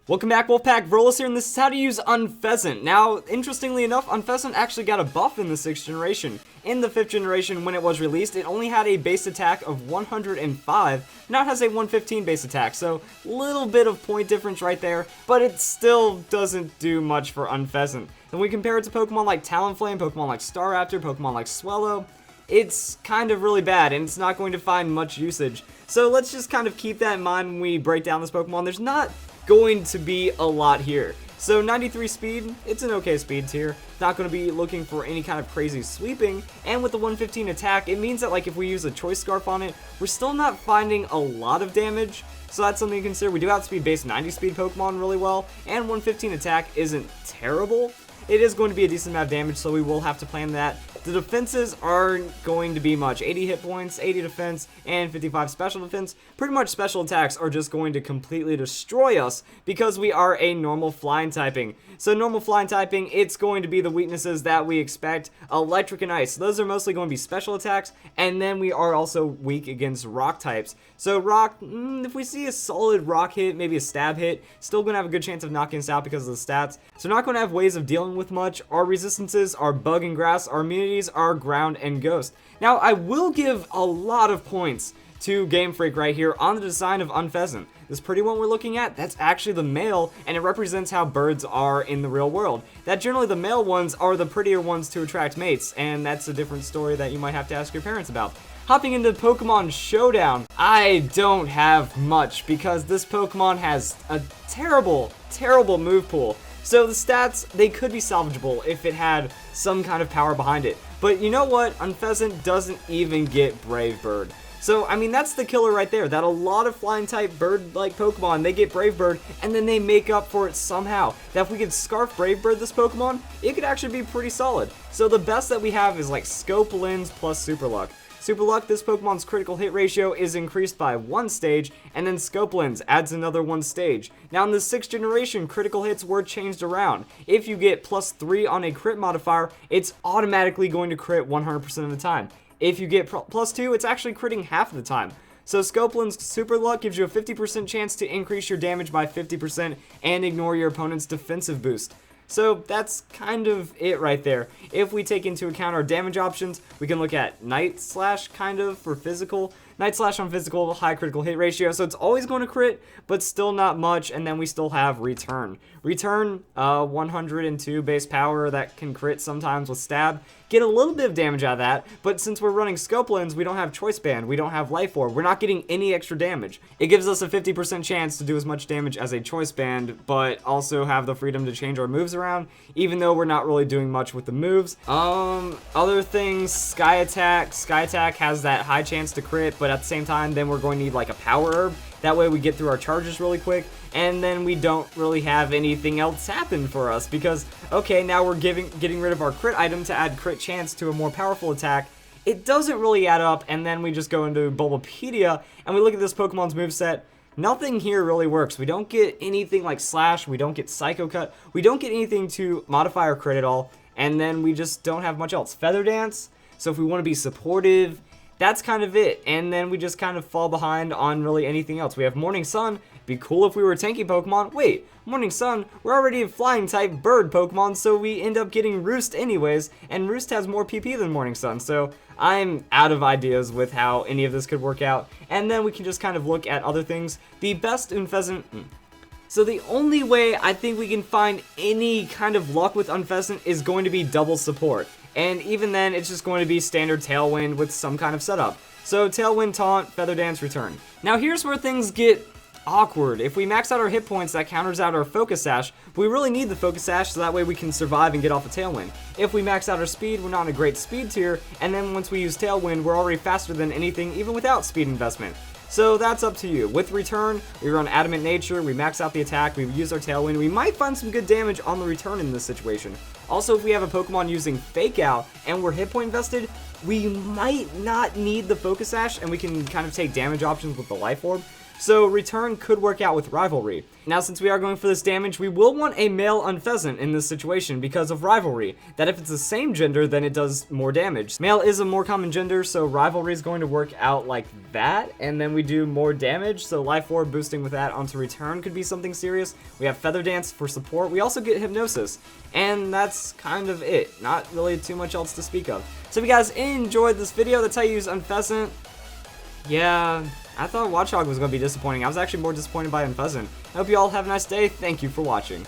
Welcome back, Wolfpack. Verlis here, and this is how to use Unfezant. Now, interestingly enough, Unfezant actually got a buff in the 6th generation. In the 5th generation, when it was released, it only had a base attack of 105. Now it has a 115 base attack, so little bit of point difference right there, but it still doesn't do much for Unfezant. When we compare it to Pokemon like Talonflame, Pokemon like Staraptor, Pokemon like Swellow, it's kind of really bad, and it's not going to find much usage. So let's just kind of keep that in mind when we break down this Pokemon. There's not going to be a lot here. So 93 speed, it's an okay speed tier. Not going to be looking for any kind of crazy sweeping, and with the 115 attack, it means that like if we use a Choice Scarf on it, we're still not finding a lot of damage. So that's something to consider. We do outspeed base 90 speed Pokemon really well, and 115 attack isn't terrible. It is going to be a decent amount of damage, so we will have to plan that. The defenses aren't going to be much. 80 hit points, 80 defense, and 55 special defense. Pretty much special attacks are just going to completely destroy us because we are a normal flying typing. So normal flying typing, it's going to be the weaknesses that we expect. Electric and ice, those are mostly going to be special attacks, and then we are also weak against rock types. So rock, if we see a solid rock hit, maybe a stab hit, still going to have a good chance of knocking us out because of the stats. So not going to have ways of dealing with much. Our resistances are bug and grass, our immunities are ground and ghost. Now I will give a lot of points to Game Freak right here on the design of Unfezant. This pretty one we're looking at, that's actually the male, and it represents how birds are in the real world. That generally the male ones are the prettier ones to attract mates, and that's a different story that you might have to ask your parents about. Hopping into Pokemon Showdown, I don't have much because this Pokemon has a terrible, terrible move pool. So the stats, they could be salvageable if it had some kind of power behind it. But you know what? Unfezant doesn't even get Brave Bird. So, I mean, that's the killer right there, that a lot of flying type bird-like Pokemon, they get Brave Bird, and then they make up for it somehow. That if we could Scarf Brave Bird this Pokemon, it could actually be pretty solid. So the best that we have is like Scope Lens plus Super Luck. Super Luck, this Pokemon's critical hit ratio is increased by 1 stage, and then Scope Lens adds another 1 stage. Now in the 6th generation, critical hits were changed around. If you get +3 on a crit modifier, it's automatically going to crit 100% of the time. If you get +2, it's actually critting half of the time. So Scope Lens Super Luck gives you a 50% chance to increase your damage by 50% and ignore your opponent's defensive boost. So that's kind of it right there. If we take into account our damage options, we can look at Night Slash kind of for physical. Night Slash on physical, high critical hit ratio, so it's always going to crit, but still not much, and then we still have Return. Return, 102 base power that can crit sometimes with Stab. Get a little bit of damage out of that, but since we're running Scope Lens, we don't have Choice Band, we don't have Life Orb, we're not getting any extra damage. It gives us a 50% chance to do as much damage as a Choice Band, but also have the freedom to change our moves around, even though we're not really doing much with the moves. Other things, Sky Attack. Sky Attack has that high chance to crit, but at the same time, then we're going to need like a Power Herb. That way we get through our charges really quick, and then we don't really have anything else happen for us because, okay, now we're getting rid of our crit item to add crit chance to a more powerful attack. It doesn't really add up, and then we just go into Bulbapedia, and we look at this Pokemon's moveset. Nothing here really works. We don't get anything like Slash, we don't get Psycho Cut, we don't get anything to modify our crit at all, and then we just don't have much else. Feather Dance, so if we want to be supportive, that's kind of it, and then we just kind of fall behind on really anything else. We have Morning Sun, be cool if we were a tanky Pokemon. Wait, Morning Sun, we're already a flying type bird Pokemon, so we end up getting Roost anyways, and Roost has more PP than Morning Sun, so I'm out of ideas with how any of this could work out. And then we can just kind of look at other things. The best Unfezant. So the only way I think we can find any kind of luck with Unfezant is going to be double support. And even then, it's just going to be standard Tailwind with some kind of setup. So Tailwind, Taunt, Feather Dance, Return. Now here's where things get awkward. If we max out our hit points, that counters out our Focus Sash. But we really need the Focus Sash so that way we can survive and get off the Tailwind. If we max out our speed, we're not in a great speed tier. And then once we use Tailwind, we're already faster than anything, even without speed investment. So that's up to you. With Return, we run Adamant Nature, we max out the attack, we use our Tailwind, we might find some good damage on the Return in this situation. Also, if we have a Pokemon using Fake Out and we're hit point invested, we might not need the Focus Sash and we can kind of take damage options with the Life Orb. so Return could work out with Rivalry. Now, since we are going for this damage, we will want a male Unfezant in this situation because of Rivalry, that if it's the same gender, then it does more damage. Male is a more common gender, so Rivalry is going to work out like that, and then we do more damage, so Life Orb boosting with that onto Return could be something serious. We have Feather Dance for support. We also get Hypnosis, and that's kind of it. Not really too much else to speak of. So if you guys enjoyed this video, that's how you use Unfezant. Yeah, I thought Watchog was going to be disappointing. I was actually more disappointed by Unfezant. I hope you all have a nice day. Thank you for watching.